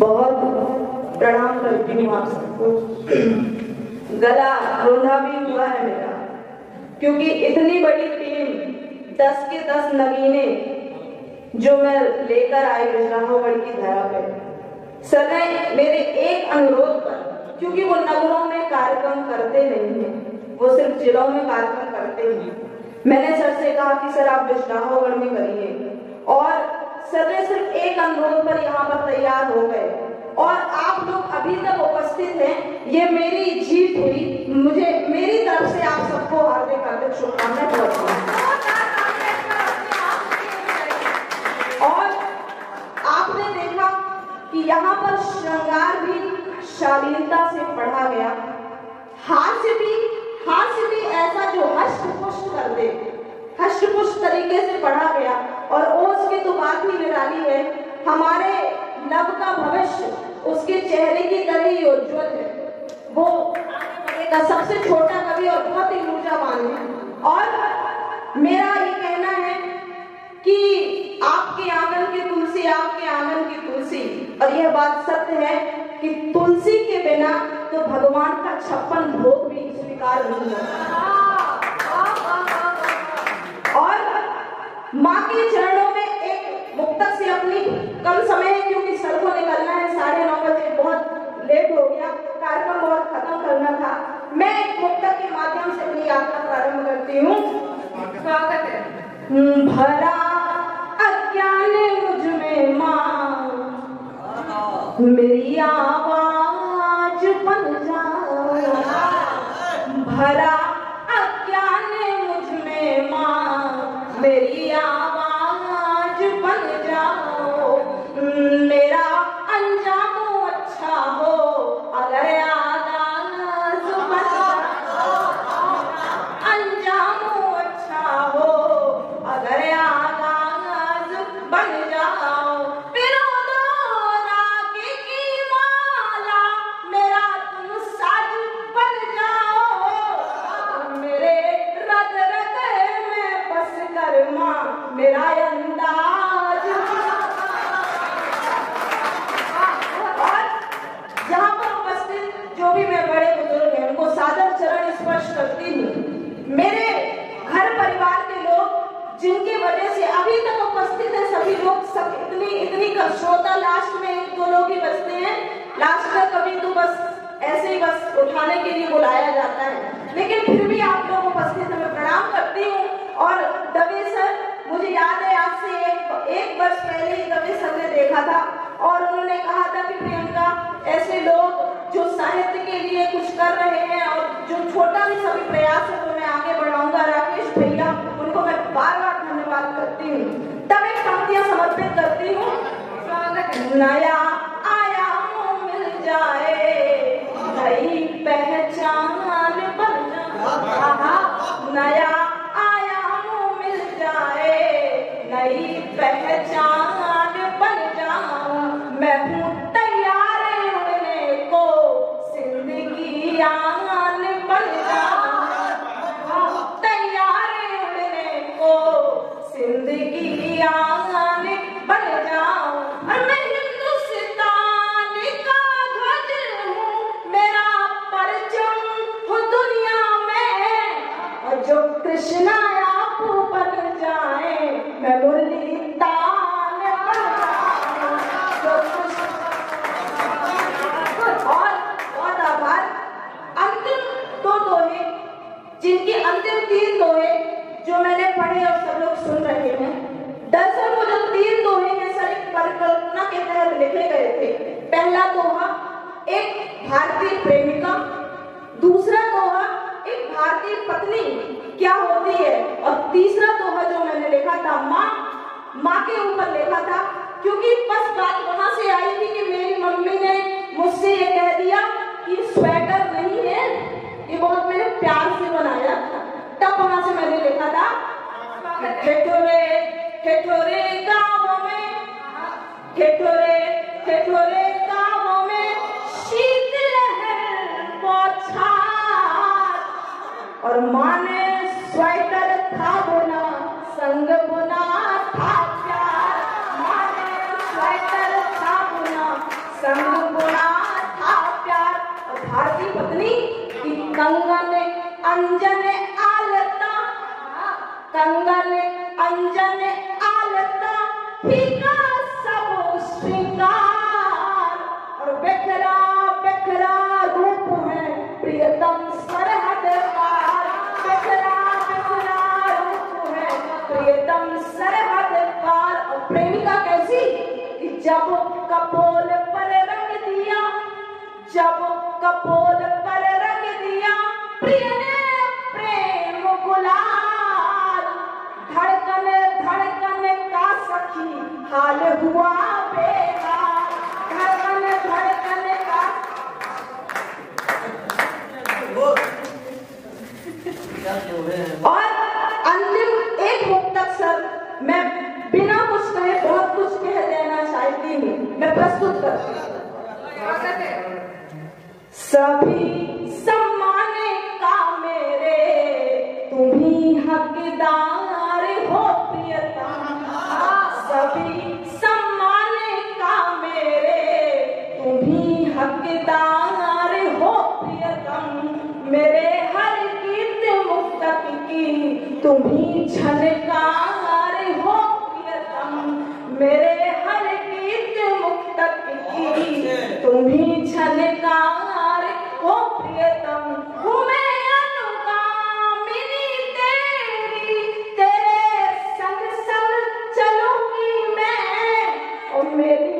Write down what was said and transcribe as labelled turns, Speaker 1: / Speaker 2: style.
Speaker 1: बहुत प्रणाम करती हूँ आप सबको। गला रोंधा भी हुआ है मेरा, क्योंकि इतनी बड़ी टीम 10 के 10 नगीने जो मैं लेकर आई बिजराहोगढ़ की धरा पे, सर ने मेरे एक अनुरोध पर, क्योंकि वो नगरों में कार्यक्रम करते नहीं हैं, वो सिर्फ जिलों में कार्यक्रम करते हैं, मैंने सर से कहा कि सर आप बिजराहोगढ़ में करिए, और सर ने सिर्फ एक अनुरोध पर यहाँ पर तैयार हो गए, और आप लोग अभी तक उपस्थित हैं। ये मेरी जीत हुई, मुझे मेरी तरफ से आप सबको हार्दिक हार्दिक शुभकामनाएं बहुत। और आपने देखा कि यहाँ पर श्रृंगार भी शालीनता से पढ़ा गया, हास्य भी ऐसा जो हष्ट-पुष्ट कर दे, हष्ट-पुष्ट तरीके से पढ़ा गया। और ओज की तो बात ही निराली है, हमारे नव का भविष्य उसके चेहरे की तरह ही उज्ज्वल है। वो आगे सबसे छोटा कवि और बहुत ही ऊर्जावान है। और मेरा ये कहना है कि आपके आंगन की तुलसी, आपके आंगन की तुलसी, और यह बात सत्य है कि तुलसी के बिना तो भगवान का 56 भोग भी स्वीकार नहीं होता। और माँ के चरणों में एक मुक्तक से अपनी, कम समय है क्योंकि सर को निकलना है, 9:30 बजे बहुत लेट हो गया, कार्यक्रम बहुत खत्म करना था, मैं एक मुक्तक के माध्यम से अपनी यात्रा प्रारंभ करती हूँ। स्वागत है। भरा अज्ञान मुझ में माँ, मेरी आवाज बन जा, भरा अज्ञान मुझ में माँ, मेरी आवाज बन जाओ, मेरा अंजाम अच्छा हो अगर आगाज बन जाओ, अंजाम अच्छा हो अगर आगाज बन जाओ, पिरो दो रागे की माला, मेरा तुम साज बन जाओ, मेरे रग रग में बस कर माँ, मेरा अंदाज। और जहाँ पर उपस्थित जो भी मैं बड़े बुजुर्ग हैं उनको सादर चरण स्पर्श करती हूँ। मेरे घर परिवार के लोग जिनकी वजह से अभी तक उपस्थित है सभी लोग, सब इतनी श्रोता लास्ट में 1-2 लोग ही बचते हैं, लास्ट में कभी तो बस ऐसे ही बस उठाने के लिए बुलाया जाता है, लेकिन फिर भी आप लोग उपस्थित हैं, मैं प्रणाम करती हूँ। और दवे सर, मुझे याद है आज से एक वर्ष पहले ही दवे सर ने देखा था और उन्होंने कहा था कि प्रियंका, ऐसे लोग जो साहित्य के लिए कुछ कर रहे हैं और जो छोटा भी सभी प्रयास है तो मैं आगे बढ़ाऊंगा, राकेश भैया, उनको मैं बार-बार धन्यवाद करती हूँ। तब एक पंक्तियां समर्पित करती हूँ। नया आयाम मिल जाए, नई पहचान बन जाए, नया आयाम मिल जाए, नई पहचान बन जाऊं, मैं हूँ तैयार उड़ने को, जिंदगी आन बन जाऊं, तैयार उड़ने को, जिंदगी आन बन जाऊं, और मैं हिंदुस्तान का ध्वज हूँ, मेरा परचम हो दुनिया में, और जो कृष्णा आप बन जाए, मैं मुरली तान बन जाऊं। और बहुत आभार। अंतिम 2 दोहे, जिनके अंतिम 3 दोहे जो मैंने पढ़े और सब लोग सुन रहे हैं, दरअसल वो जो 3 दोहे हैं सर एक परिकल्पना के तहत लिखे गए थे। पहला दोहा एक भारतीय प्रेमिका, दूसरा दोहा एक भारतीय पत्नी क्या होती है, और तीसरा दोहा जो मैंने लिखा था माँ के ऊपर लिखा था, क्योंकि बस बात वहां से आई थी कि मेरी मम्मी ने मुझसे ये कह दिया कि स्वेटर नहीं है, ये बहुत मैंने प्यार से बनाया था, तब वहां से मैंने लिखा था। ठिठुरे ठिठुरे गाँव में, ठिठुरे गाँव में शीत लहर बौछार, और माँ ने स्वेटर था बुना, संग बुना था प्यार, माँ ने स्वेटर था बुना, संग पत्नी कि कंगन अंजन आलता, कंगन अंजन आलता फीका सब श्रृंगार, और बिखरा बिखरा रूप है प्रियतम सरहद पार, बिखरा बिखरा रूप है प्रियतम सरहद पार। और प्रेमिका कैसी कि जब कपोल पर रंग दिया, जब कपोल पर रंग दिया प्रिय ने प्रेम गुलाल, धड़कन धड़कन का सखी हाल हुआ बेहाल, धड़कन धड़कन का। और अंतिम एक मुक्तक सर मैं बिना कुछ कहे बहुत कुछ कह देना चाहती हूँ, मैं प्रस्तुत करती हूँ। सभी सम्मान का मेरे तुम्ही हकदार हो प्रियतम, सभी सम्मान का मेरे तुम्ही हकदार हो प्रियतम, मेरे हर गीत मुक्तक की तुम्ही झनकार हो प्रियतम, मेरे हर गीत मुक्तक की तुम्ही झनकार हो प्रियतम। हूँ मैं अनुगामिनी तेरी, तेरे संग संग चलूंगी मैं, और मेरी